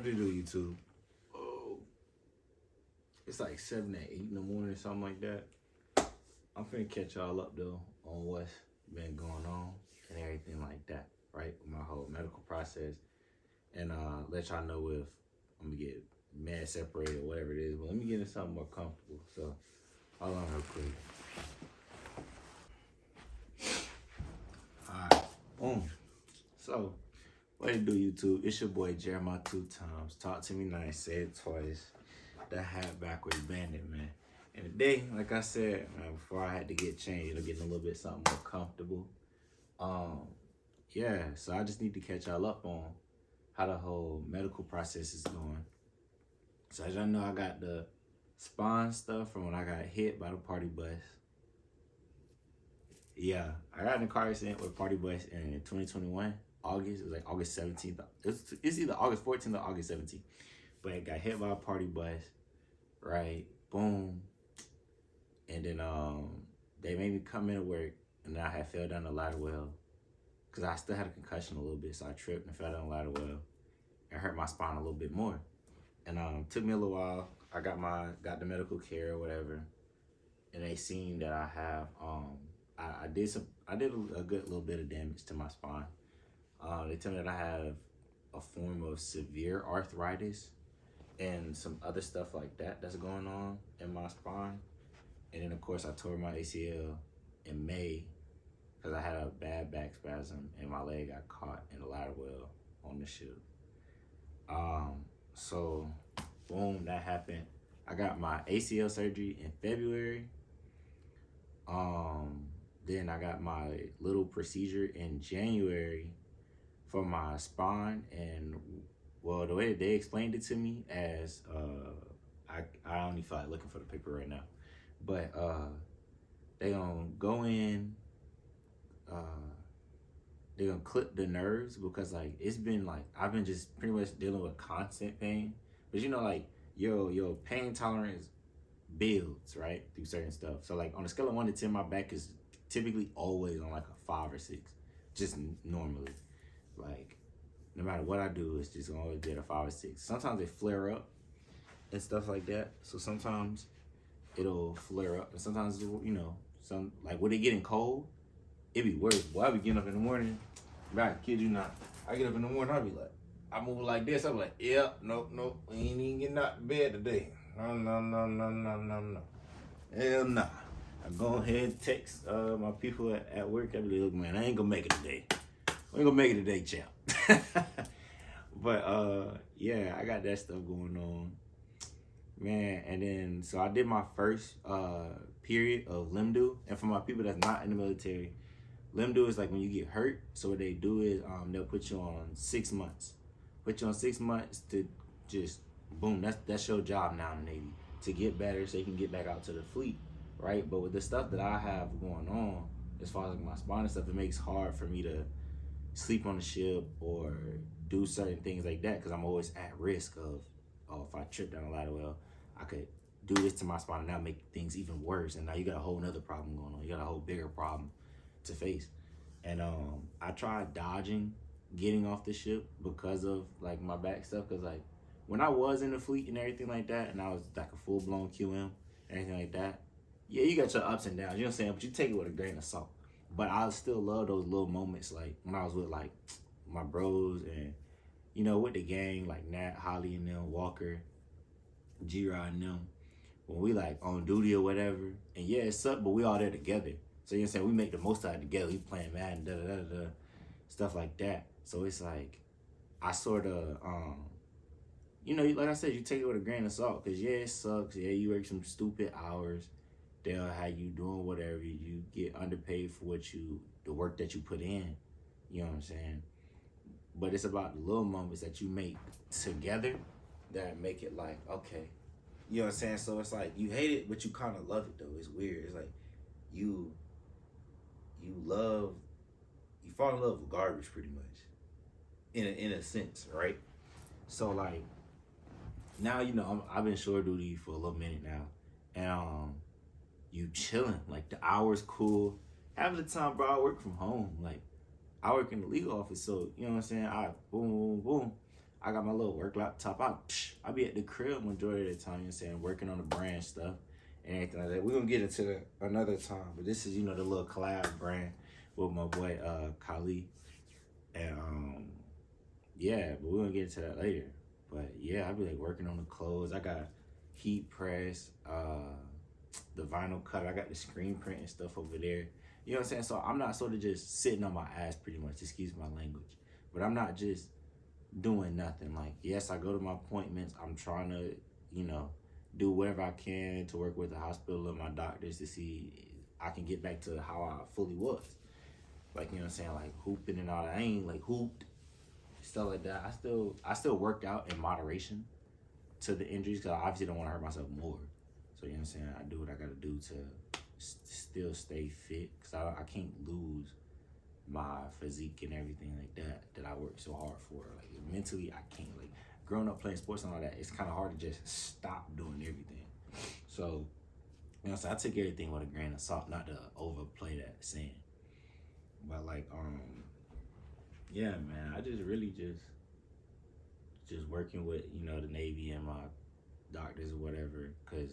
What do you do, YouTube? Oh, it's like 7 to 8 in the morning, something like that. I'm finna catch y'all up though on what's been going on and everything like that, right? With my whole medical process, and let y'all know if I'm gonna get mad separated or whatever it is. But let me get into something more comfortable. So hold on real quick. Alright, boom. So what it do, YouTube? It's your boy Jeremiah 2 times. Talk to me nice, say it twice. That hat backwards bandit, man. And today, like I said, man, before I had to get changed, I'm getting a little bit something more comfortable. Yeah, so I just need to catch y'all up on how the whole medical process is going. So as y'all know, I got the spine stuff from when I got hit by the party bus. Yeah, I got in a car accident with a party bus in 2021, August. It was like August 17th. It's either August 14th or August 17th. But I got hit by a party bus, right? Boom. And then they made me come into work, and then I had fell down the ladder well, because I still had a concussion a little bit, so I tripped and fell down the ladder well and hurt my spine a little bit more. And took me a little while. I got the medical care or whatever, and they seen that I have I did a good little bit of damage to my spine. They tell me that I have a form of severe arthritis and some other stuff like that that's going on in my spine. And then of course I tore my ACL in May because I had a bad back spasm and my leg got caught in the ladder well on the ship. So boom, that happened. I got my ACL surgery in February. Then I got my little procedure in January for my spine, and well, the way that they explained it to me as I don't even feel like looking for the paper right now, but they gonna go in, they gonna clip the nerves, because like it's been like I've been just pretty much dealing with constant pain. But you know, like your pain tolerance builds, right, through certain stuff. So like on a scale of 1 to 10, my back is typically always on like a 5 or 6, just normally. Like no matter what I do, it's just gonna always be at a 5 or 6. Sometimes they flare up and stuff like that. So sometimes it'll flare up, and sometimes you know, some like when it getting cold, it be worse. Boy, I be getting up in the morning. I kid you not. I get up in the morning, I be like, I move like this. I'm like, yeah, nope, we ain't even getting out of bed today. No. Hell nah. I go ahead and text my people at work. I be like, look, man, I ain't gonna make it today. I ain't gonna make it today, champ. But yeah, I got that stuff going on, man. And then so I did my first period of limdo. And for my people that's not in the military, limdo is like when you get hurt. So what they do is they'll put you on 6 months. Put you on 6 months to just boom. That's your job now in the Navy, to get better so you can get back out to the fleet, right? But with the stuff that I have going on, as far as like my spine and stuff, it makes it hard for me to sleep on the ship or do certain things like that, because I'm always at risk of, oh, if I trip down a ladder well, I could do this to my spine and now make things even worse. And now you got a whole nother problem going on. You got a whole bigger problem to face. And I tried dodging getting off the ship because of like my back stuff, because like when I was in the fleet and everything like that, and I was like a full-blown QM and everything like that, yeah, you got your ups and downs, you know what I'm saying, but you take it with a grain of salt. But I still love those little moments, like when I was with like my bros and, you know, with the gang, like Nat, Holly and them, Walker, G-Rod and them, when we like on duty or whatever. And yeah, it sucked, but we all there together. So you know what I'm saying, we make the most out of it together. We playing Madden, stuff like that. So it's like, I sort of, you know, like I said, you take it with a grain of salt, because yeah, it sucks. Yeah, you work some stupid hours. They'll have you doing whatever. You get underpaid for the work that you put in. You know what I'm saying? But it's about the little moments that you make together that make it like, okay. You know what I'm saying? So it's like, you hate it, but you kind of love it though. It's weird. It's like, you fall in love with garbage pretty much. In a sense, right? So like, now, you know, I've been shore duty for a little minute now. And you chilling, like the hours cool. Half of the time, bro, I work from home. Like I work in the legal office, so you know what I'm saying. I boom. I got my little work laptop. I be at the crib majority of the time, you know what I'm saying, working on the brand stuff and everything like that. We're gonna get into that another time. But this is, you know, the little collab brand with my boy Kali. And yeah, but we're gonna get into that later. But yeah, I be like working on the clothes. I got heat press, the vinyl cut. I got the screen print and stuff over there. You know what I'm saying? So I'm not sort of just sitting on my ass pretty much, excuse my language. But I'm not just doing nothing. Like, yes, I go to my appointments. I'm trying to, you know, do whatever I can to work with the hospital and my doctors to see I can get back to how I fully was. Like, you know what I'm saying? Like hooping and all that. I ain't like hooped, stuff like that. I still work out in moderation to the injuries because I obviously don't want to hurt myself more. So, you know what I'm saying? I do what I got to do to still stay fit because I can't lose my physique and everything like that I work so hard for. Like mentally, I can't. Like growing up playing sports and all that, it's kind of hard to just stop doing everything. So, you know, so I take everything with a grain of salt, not to overplay that saying. But like, yeah, man, I just really just working with, you know, the Navy and my doctors or whatever, cause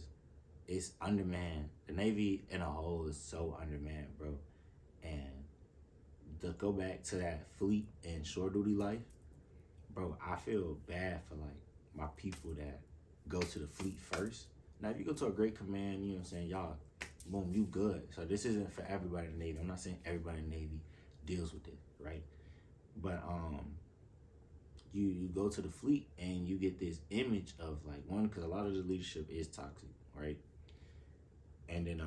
it's undermanned. The Navy in a whole is so undermanned, bro. And to go back to that fleet and shore duty life, bro, I feel bad for like my people that go to the fleet first. Now, if you go to a great command, you know what I'm saying, y'all, boom, you good. So this isn't for everybody in the Navy. I'm not saying everybody in the Navy deals with it, right? But you go to the fleet and you get this image of like one, because a lot of the leadership is toxic, right? And then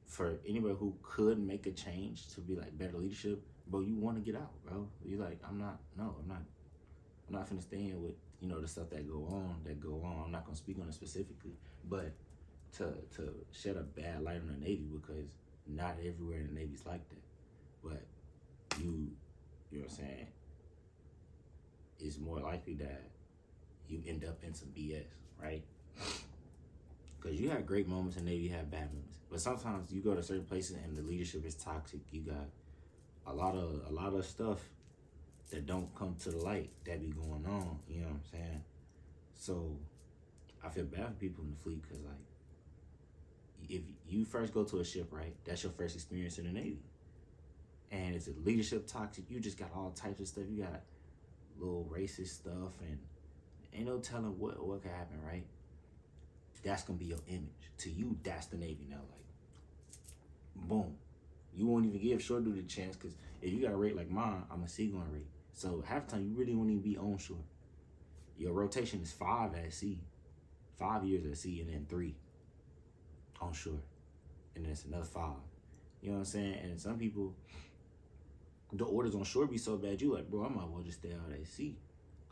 for anybody who could make a change to be like better leadership, bro, you want to get out, bro. You like, I'm not finna stand with, you know, the stuff that go on. I'm not gonna speak on it specifically, but to shed a bad light on the Navy, because not everywhere in the Navy's like that. But you know what I'm saying, it's more likely that you end up in some BS, right? Because you have great moments in the Navy, you have bad moments. But sometimes you go to certain places and the leadership is toxic. You got a lot of stuff that don't come to the light that be going on. You know what I'm saying? So I feel bad for people in the fleet because like if you first go to a ship, right, that's your first experience in the Navy. And it's a leadership toxic. You just got all types of stuff. You got little racist stuff and ain't no telling what could happen, right? That's gonna be your image. To you, that's the Navy now. Like, boom. You won't even give shore duty a chance because if you got a rate like mine, I'm a seagoing rate. So half the time you really won't even be on shore. Your rotation is 5 at sea, 5 years at sea, and then 3 on shore, and then it's another 5. You know what I'm saying? And some people, the orders on shore be so bad, you like, bro, I might well just stay out at sea.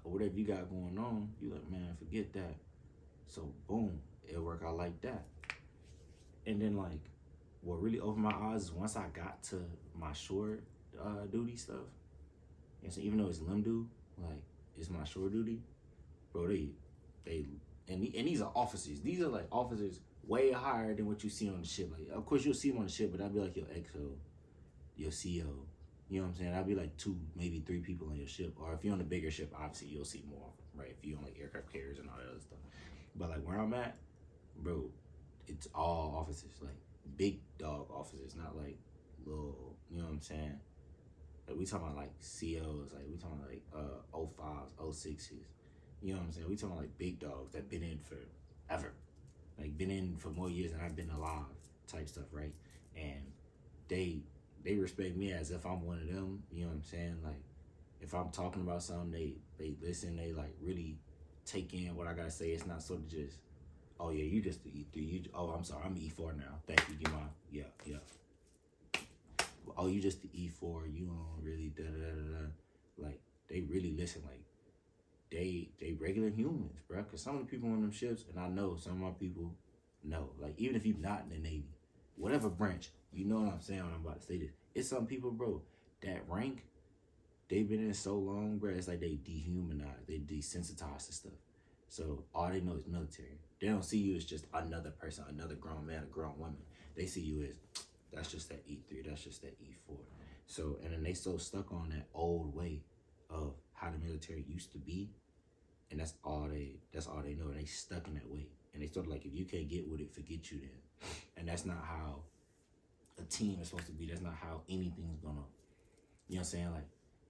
Or whatever you got going on, you like, man, forget that. So boom, it'll work out like that. And then like, what really opened my eyes is once I got to my shore duty stuff. And so even though it's limdu, like it's my shore duty, bro. They and these are officers. These are like officers way higher than what you see on the ship. Like, of course you'll see them on the ship, but that'd be like your XO, your CO. You know what I'm saying? That'd be like 2, maybe 3 people on your ship. Or if you're on a bigger ship, obviously you'll see more, right? If you're on like aircraft carriers and all that other stuff. But like where I'm at, bro, it's all officers, like big dog officers, not like little, you know what I'm saying? Like we talking about like COs, like we talking about like 05s, 06s. You know what I'm saying? We talking about like big dogs that been in for ever. Like been in for more years than I've been alive type stuff, right? And they respect me as if I'm one of them, you know what I'm saying? Like if I'm talking about something, they listen, they like really take in what I gotta say. It's not sort of just, oh yeah, you just the E3. I'm sorry, I'm E4 now. Thank you, get my yeah. Oh, you just the E4. You don't really da da da da. Like they really listen. Like they regular humans, bro. Cause some of the people on them ships, and I know some of my people know. Like even if you're not in the Navy, whatever branch, you know what I'm saying when I'm about to say this. It's some people, bro, that rank, they've been in so long, bro. It's like they dehumanized, they desensitized to stuff. So all they know is military. They don't see you as just another person, another grown man, a grown woman. They see you as that's just that E3, that's just that E4. So and then they so stuck on that old way of how the military used to be and that's all they know. And they stuck in that way, and they sort of like, if you can't get with it, forget you then. And that's not how a team is supposed to be. That's not how anything's gonna, you know what I'm saying? Like,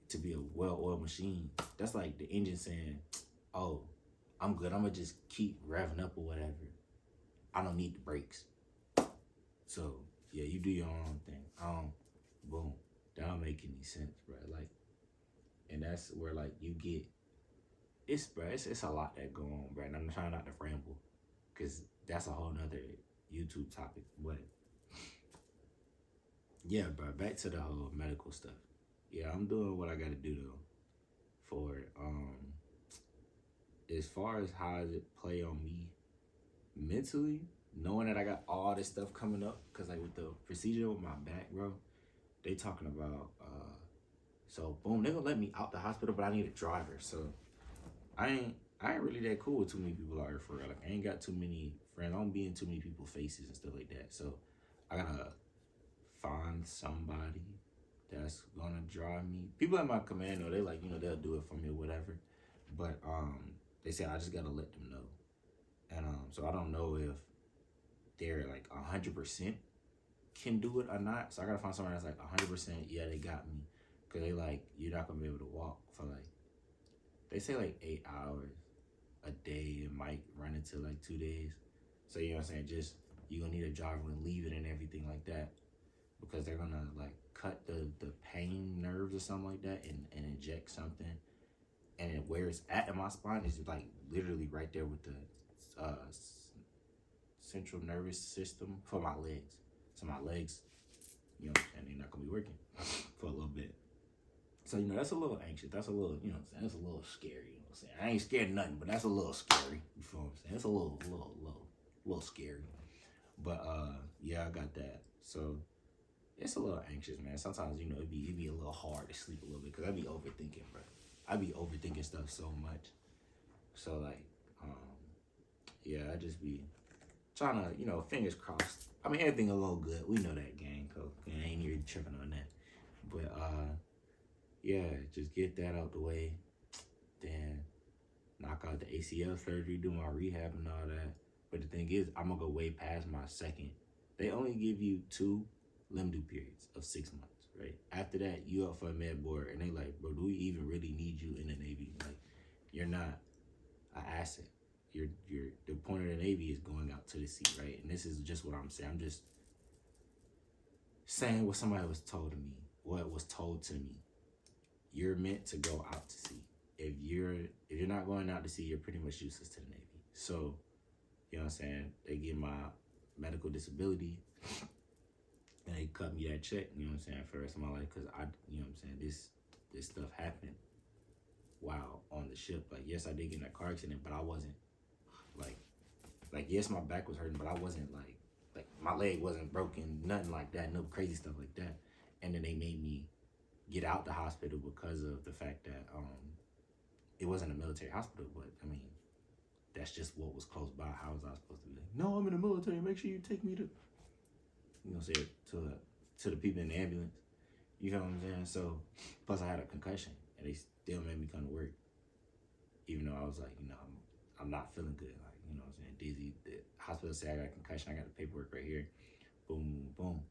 to be a well-oiled machine, that's like the engine saying, "Oh, I'm good. I'm gonna just keep revving up or whatever. I don't need the brakes." So yeah, you do your own thing. Boom. That don't make any sense, bro. Like, and that's where like you get bro. It's a lot that go on, bro. And I'm trying not to ramble, cause that's a whole nother YouTube topic. But yeah, bro. Back to the whole medical stuff. Yeah, I'm doing what I got to do though for it. As far as how does it play on me mentally, knowing that I got all this stuff coming up, cause like with the procedure with my back, bro, they talking about so boom, they gonna let me out the hospital, but I need a driver. So I ain't really that cool with too many people out here for real. Like, I ain't got too many friends. I don't be in too many people's faces and stuff like that. So I gotta find somebody that's gonna drive me. People at my command, they like, they'll do it for me or whatever. But they say I just gotta let them know. And so I don't know if they're like 100% can do it or not. So I gotta find someone that's like 100%. Yeah, they got me, cause they like, you're not gonna be able to walk for like, they say like 8 hours a day. It might run into like 2 days. So you know what I'm saying? Just, you're gonna need a driver and leave it and everything like that, because they're gonna like cut the pain nerves or something like that, and inject something. And where it's at in my spine is like literally right there with the central nervous system for my legs. So my legs, and they're not gonna be working for a little bit. So that's a little anxious. That's a little, that's a little scary. You know what I'm saying? I ain't scared of nothing, but that's a little scary. You feel what I'm saying? It's a little scary. But yeah, I got that. So it's a little anxious, man. Sometimes it'd be a little hard to sleep a little bit, because I be overthinking, bro. I be overthinking stuff so much. So like, yeah, I just be trying to, fingers crossed. I mean, everything a little good. We know that, gang. Cause I ain't really tripping on that. But yeah, just get that out the way. Then knock out the ACL surgery, do my rehab and all that. But the thing is, I'm gonna go way past my second. They only give you 2 limbo periods of 6 months, right? After that, you up for a med board, and they like, bro, do we even really need you in the Navy? Like, you're not an asset. You're the point of the Navy is going out to the sea, right? And this is just what I'm saying. I'm just saying what somebody was told to me, what was told to me. You're meant to go out to sea. If you're not going out to sea, you're pretty much useless to the Navy. So, you know what I'm saying? They give my medical disability, and they cut me that check, you know what I'm saying, for the rest of my life, because you know what I'm saying, this stuff happened while on the ship. Like, yes, I did get in a car accident, but I wasn't like yes, my back was hurting, but I wasn't like my leg wasn't broken, nothing like that, no crazy stuff like that. And then they made me get out the hospital because of the fact that it wasn't a military hospital, but I mean, that's just what was close by. How was I supposed to be like, no, I'm in the military, make sure you take me to, say it to the people in the ambulance. You know what I'm saying? So, plus I had a concussion, and they still made me come to work, even though I was like, I'm not feeling good, like, what I'm saying, dizzy. The hospital said I got a concussion. I got the paperwork right here. Boom, boom.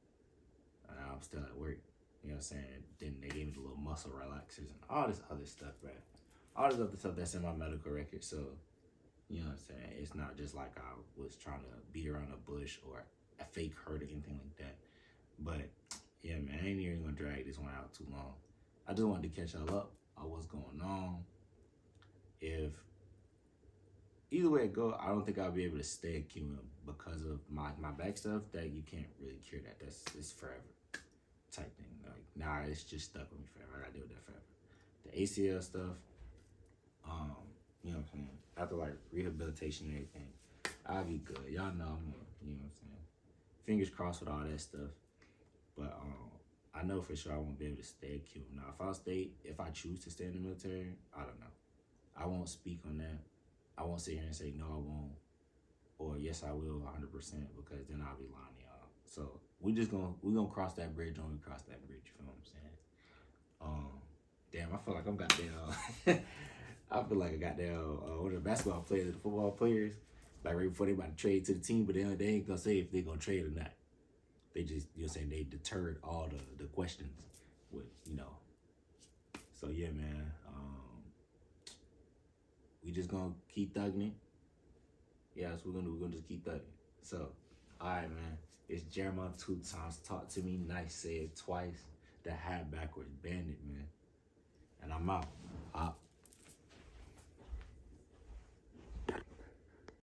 And I'm still at work. You know what I'm saying? Then they gave me the little muscle relaxers and all this other stuff, bro. All this other stuff that's in my medical record. So, you know what I'm saying? It's not just like I was trying to beat around a bush or a fake hurt or anything like that. But yeah, man, I ain't even gonna drag this one out too long. I just wanted to catch y'all up on what's going on. If either way it go, I don't think I'll be able to stay at QM because of my back stuff. That you can't really cure that. It's forever type thing. Like, nah, it's just stuck with me forever. I gotta deal with that forever. The ACL stuff, you know what I'm saying? After like rehabilitation and everything, I'll be good. Y'all know I'm gonna, you know what I'm saying? Fingers crossed with all that stuff. But I know for sure I won't be able to stay at QM. Now, if I choose to stay in the military, I don't know. I won't speak on that. I won't sit here and say no, I won't, or yes, I will, 100%, because then I'll be lying to y'all. So we're gonna cross that bridge when we cross that bridge. You feel what I'm saying? Damn, I feel like I'm goddamn. I feel like I got that one of the basketball players and the football players, like right before they about to trade to the team, but they ain't gonna say if they gonna trade or not. They just, you know what I'm saying, they deterred all the questions with, you know. So yeah, man. We just gonna keep thugging it. Yeah, that's what we're gonna do. We're gonna just keep thugging. So, alright, man. It's Jeremiah 2 times. Talk to me nice. Say it twice. The hat backwards bandit, man. And I'm out.